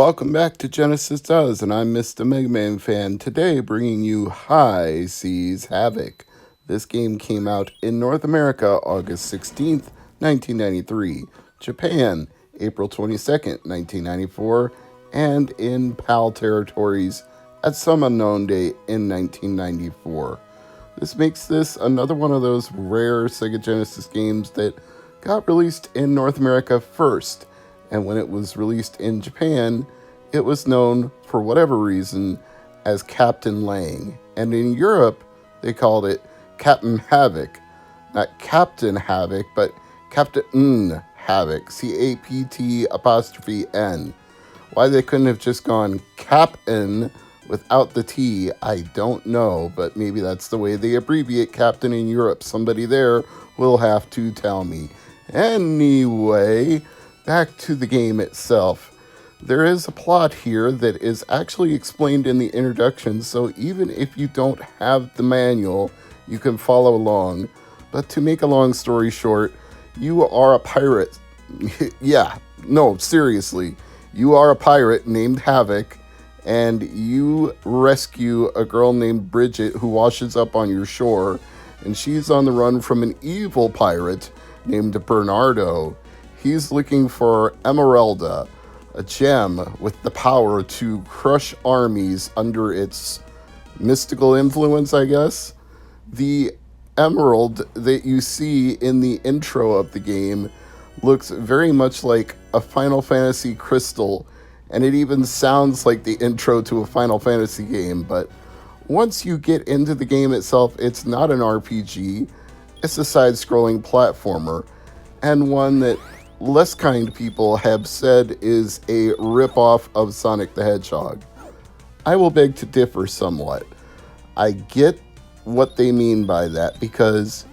welcome back to Genesis Does, and I'm Mr. MegaManFan, today bringing you High Seas Havoc. This game came out in North America August 16th, 1993, Japan April 22nd, 1994, and in PAL territories at some unknown date in 1994. This makes this another one of those rare Sega Genesis games that got released in North America first, and when it was released in Japan, it was known, for whatever reason, as Captain Lang. And in Europe, they called it Captain Havoc. Not Captain Havoc, but Captain Havoc. CAPT''N. Why they couldn't have just gone Captain without the T, I don't know, but maybe that's the way they abbreviate Captain in Europe. Somebody there will have to tell me. Anyway, back to the game itself. There is a plot here that is actually explained in the introduction, so even if you don't have the manual, you can follow along. But to make a long story short, you are a pirate. Yeah, no, seriously. You are a pirate named Havoc, and you rescue a girl named Bridget who washes up on your shore, and she's on the run from an evil pirate named Bernardo. He's looking for Emeralda, a gem with the power to crush armies under its mystical influence, I guess. The emerald that you see in the intro of the game looks very much like a Final Fantasy crystal, and it even sounds like the intro to a Final Fantasy game. But once you get into the game itself, it's not an RPG, it's a side-scrolling platformer, and one that less kind people have said is a rip-off of Sonic the Hedgehog. I will beg to differ somewhat. I get what they mean by that, because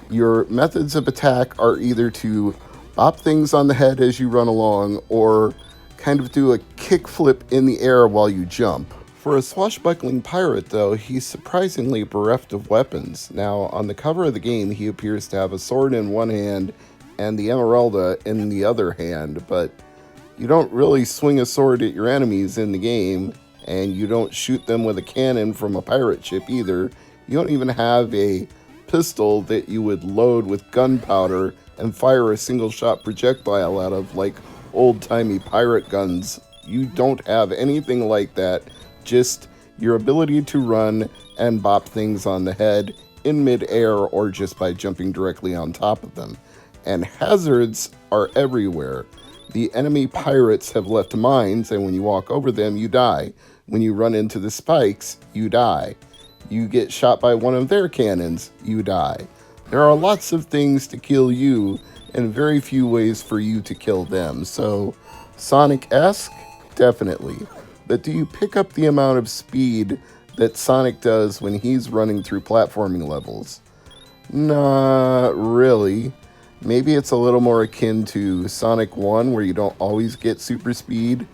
your methods of attack are either to bop things on the head as you run along, or kind of do a kickflip in the air while you jump. For a swashbuckling pirate, though, he's surprisingly bereft of weapons. Now, on the cover of the game, he appears to have a sword in one hand and the Emeralda in the other hand, but you don't really swing a sword at your enemies in the game, and you don't shoot them with a cannon from a pirate ship either. You don't even have a pistol that you would load with gunpowder and fire a single-shot projectile out of like old-timey pirate guns. You don't have anything like that, just your ability to run and bop things on the head in mid-air or just by jumping directly on top of them. And hazards are everywhere. The enemy pirates have left mines, and when you walk over them, you die. When you run into the spikes, you die. You get shot by one of their cannons, you die. There are lots of things to kill you, and very few ways for you to kill them. So, Sonic-esque? Definitely. But do you pick up the amount of speed that Sonic does when he's running through platforming levels? Not really. Maybe it's a little more akin to Sonic 1, where you don't always get super speed.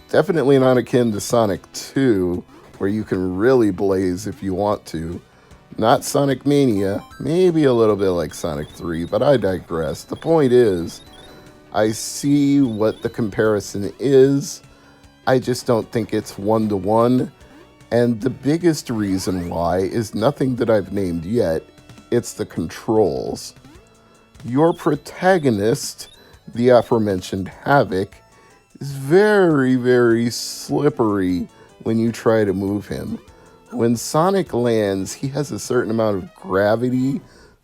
Definitely not akin to Sonic 2, where you can really blaze if you want to. Not Sonic Mania, maybe a little bit like Sonic 3, but I digress. The point is, I see what the comparison is. I just don't think it's one-to-one. And the biggest reason why is nothing that I've named yet. It's the controls. Your protagonist, the aforementioned Havoc, is very, very slippery when you try to move him. When Sonic lands, he has a certain amount of gravity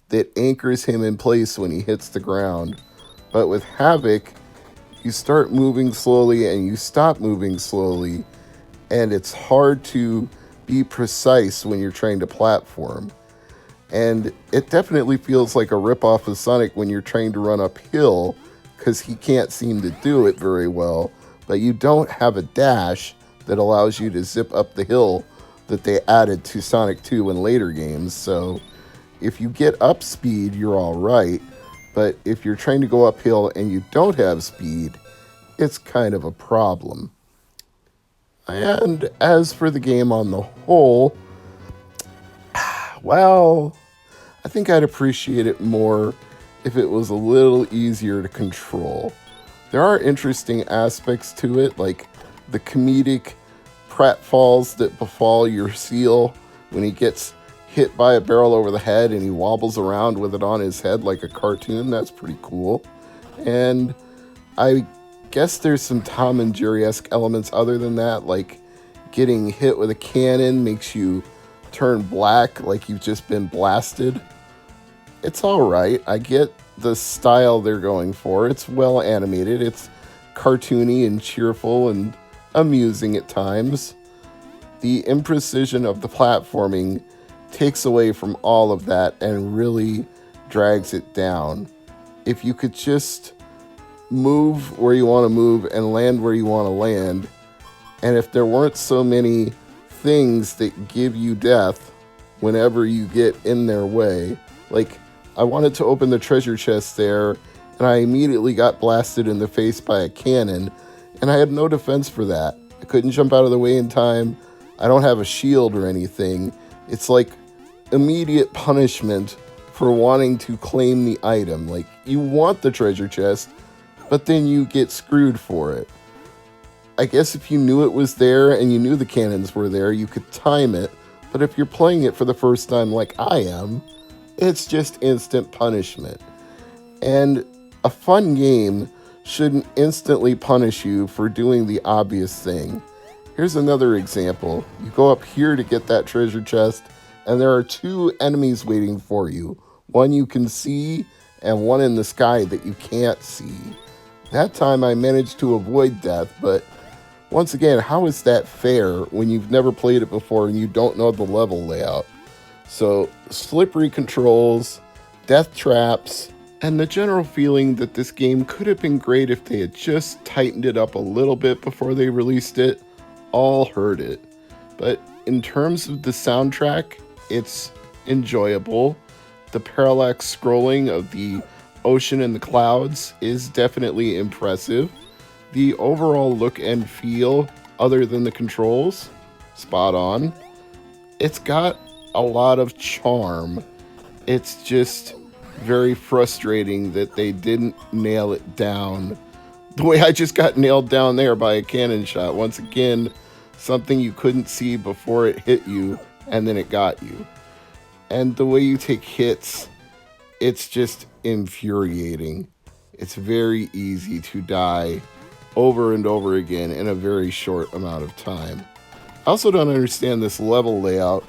that anchors him in place when he hits the ground. But with Havoc, you start moving slowly and you stop moving slowly, and it's hard to be precise when you're trying to platform. And it definitely feels like a ripoff of Sonic when you're trying to run uphill, because he can't seem to do it very well, but you don't have a dash that allows you to zip up the hill that they added to Sonic 2 in later games. So if you get up speed, you're all right, but if you're trying to go uphill and you don't have speed, it's kind of a problem. And as for the game on the whole, well, I think I'd appreciate it more if it was a little easier to control. There are interesting aspects to it, like the comedic pratfalls that befall your seal when he gets hit by a barrel over the head and he wobbles around with it on his head like a cartoon. That's pretty cool. And I guess there's some Tom and Jerry-esque elements other than that, like getting hit with a cannon makes you turn black like you've just been blasted. It's alright. I get the style they're going for. It's well animated. It's cartoony and cheerful and amusing at times. The imprecision of the platforming takes away from all of that and really drags it down. If you could just move where you want to move and land where you want to land, and if there weren't so many things that give you death whenever you get in their way, like I wanted to open the treasure chest there and I immediately got blasted in the face by a cannon, and I had no defense for that. I couldn't jump out of the way in time. I don't have a shield or anything. It's like immediate punishment for wanting to claim the item. Like, you want the treasure chest, but then you get screwed for it. I guess if you knew it was there and you knew the cannons were there, you could time it. But if you're playing it for the first time like I am, it's just instant punishment. And a fun game shouldn't instantly punish you for doing the obvious thing. Here's another example. You go up here to get that treasure chest, and there are two enemies waiting for you. One you can see, and one in the sky that you can't see. That time I managed to avoid death, but once again, how is that fair when you've never played it before and you don't know the level layout? So, slippery controls, death traps, and the general feeling that this game could have been great if they had just tightened it up a little bit before they released it, all hurt it. But in terms of the soundtrack, it's enjoyable. The parallax scrolling of the ocean and the clouds is definitely impressive. The overall look and feel, other than the controls, spot on. It's got a lot of charm. It's just very frustrating that they didn't nail it down the way I just got nailed down there by a cannon shot. Once again, something you couldn't see before it hit you, and then it got you. And the way you take hits, it's just infuriating. It's very easy to die over and over again in a very short amount of time. I also don't understand this level layout.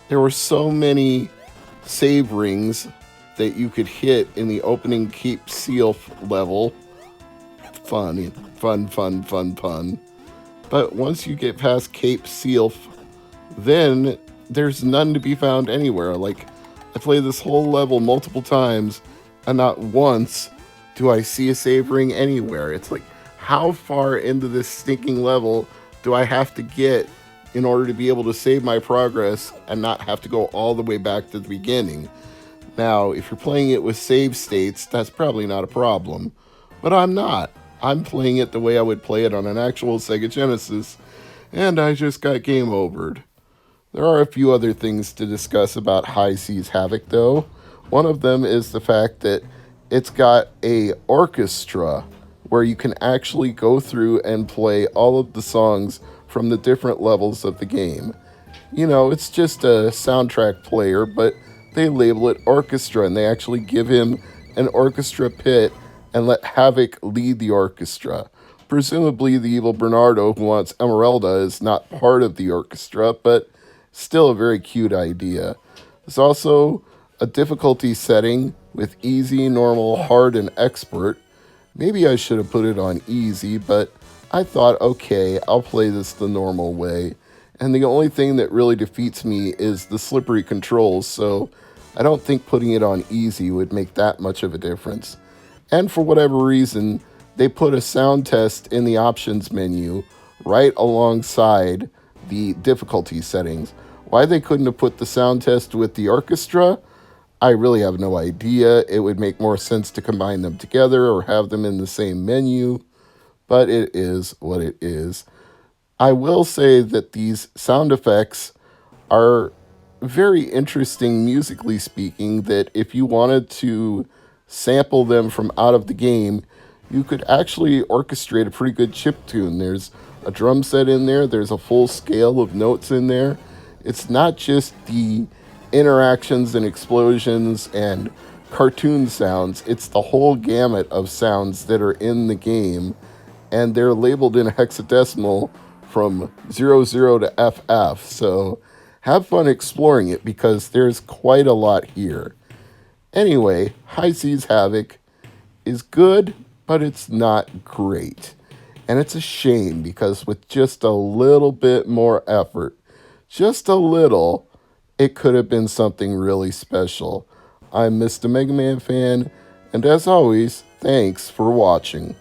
There were so many save rings that you could hit in the opening Cape Seal level. Fun. But once you get past Cape Seal, then there's none to be found anywhere. Like, I played this whole level multiple times, and not once do I see a save ring anywhere. It's like, how far into this stinking level do I have to get in order to be able to save my progress and not have to go all the way back to the beginning? Now, if you're playing it with save states, that's probably not a problem. But I'm not. I'm playing it the way I would play it on an actual Sega Genesis, and I just got game overed. There are a few other things to discuss about High Seas Havoc, though. One of them is the fact that it's got a orchestra where you can actually go through and play all of the songs from the different levels of the game. You know, it's just a soundtrack player, but they label it orchestra, and they actually give him an orchestra pit and let Havoc lead the orchestra. Presumably the evil Bernardo who wants Emeralda is not part of the orchestra, but still a very cute idea. There's also a difficulty setting with easy, normal, hard, and expert. Maybe I should have put it on easy, but I thought, okay, I'll play this the normal way. And the only thing that really defeats me is the slippery controls, so I don't think putting it on easy would make that much of a difference. And for whatever reason, they put a sound test in the options menu right alongside the difficulty settings. Why they couldn't have put the sound test with the orchestra, I really have no idea. It would make more sense to combine them together or have them in the same menu, but it is what it is. I will say that these sound effects are very interesting musically speaking, that if you wanted to sample them from out of the game, you could actually orchestrate a pretty good chiptune. There's a drum set in there. There's a full scale of notes in there. It's not just the interactions and explosions and cartoon sounds, it's the whole gamut of sounds that are in the game, and they're labeled in hexadecimal from 00 to FF. So have fun exploring it because there's quite a lot here. Anyway, High Seas Havoc is good, but it's not great. And it's a shame because with just a little bit more effort, just a little, it could have been something really special. I'm Mr. Mega Man Fan, and as always, thanks for watching.